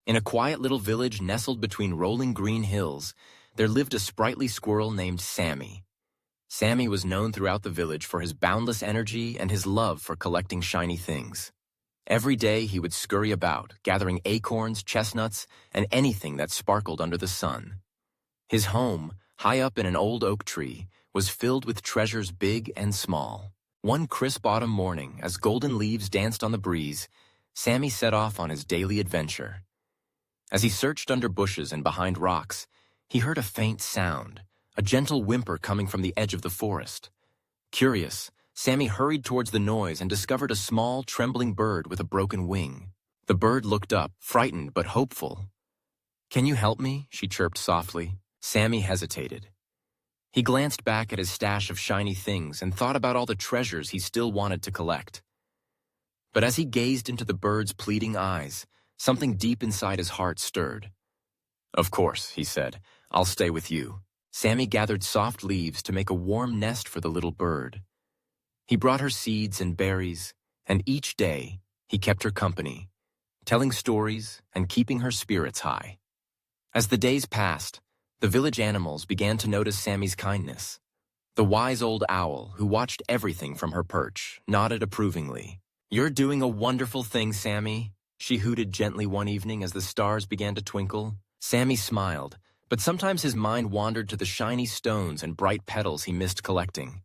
In a quiet little village nestled between rolling green hills, there lived a sprightly squirrel named Sammy. Sammy was known throughout the village for his boundless energy and his love for collecting shiny things. Every day he would scurry about, gathering acorns, chestnuts, and anything that sparkled under the sun. His home, high up in an old oak tree, was filled with treasures big and small. One crisp autumn morning, as golden leaves danced on the breeze, Sammy set off on his daily adventure. As he searched under bushes and behind rocks, he heard a faint sound, a gentle whimper coming from the edge of the forest. Curious, Sammy hurried towards the noise and discovered a small, trembling bird with a broken wing. The bird looked up, frightened but hopeful. "Can you help me?" she chirped softly. Sammy hesitated. He glanced back at his stash of shiny things and thought about all the treasures he still wanted to collect. But as he gazed into the bird's pleading eyes, something deep inside his heart stirred. "Of course," he said, "I'll stay with you." Sammy gathered soft leaves to make a warm nest for the little bird. He brought her seeds and berries, and each day he kept her company, telling stories and keeping her spirits high. As the days passed, the village animals began to notice Sammy's kindness. The wise old owl, who watched everything from her perch, nodded approvingly. "You're doing a wonderful thing, Sammy," she hooted gently one evening as the stars began to twinkle. Sammy smiled, but sometimes his mind wandered to the shiny stones and bright petals he missed collecting.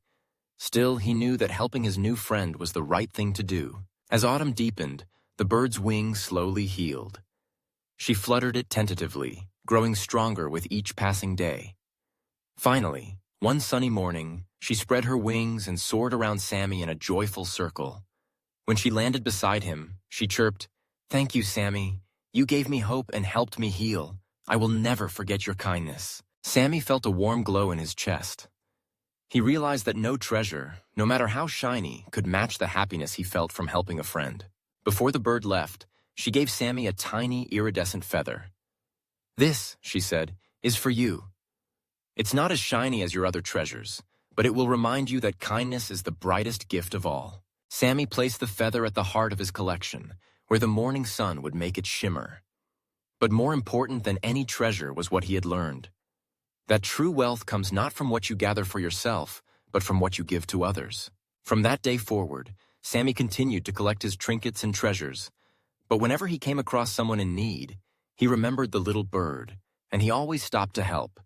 Still, he knew that helping his new friend was the right thing to do. As autumn deepened, the bird's wing slowly healed. She fluttered it tentatively, growing stronger with each passing day. Finally, one sunny morning, she spread her wings and soared around Sammy in a joyful circle. When she landed beside him, she chirped, "Thank you, Sammy. You gave me hope and helped me heal. I will never forget your kindness." Sammy felt a warm glow in his chest. He realized that no treasure, no matter how shiny, could match the happiness he felt from helping a friend. Before the bird left, she gave Sammy a tiny, iridescent feather. "This," she said, "is for you. It's not as shiny as your other treasures, but it will remind you that kindness is the brightest gift of all." Sammy placed the feather at the heart of his collection, where the morning sun would make it shimmer. But more important than any treasure was what he had learned. That true wealth comes not from what you gather for yourself, but from what you give to others. From that day forward, Sammy continued to collect his trinkets and treasures. But whenever he came across someone in need, he remembered the little bird, and he always stopped to help.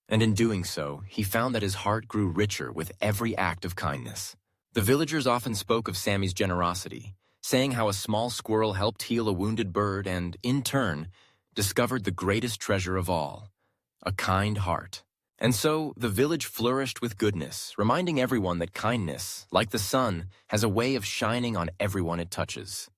And in doing so, he found that his heart grew richer with every act of kindness. The villagers often spoke of Sammy's generosity, saying how a small squirrel helped heal a wounded bird and, in turn, discovered the greatest treasure of all, a kind heart. And so, the village flourished with goodness, reminding everyone that kindness, like the sun, has a way of shining on everyone it touches.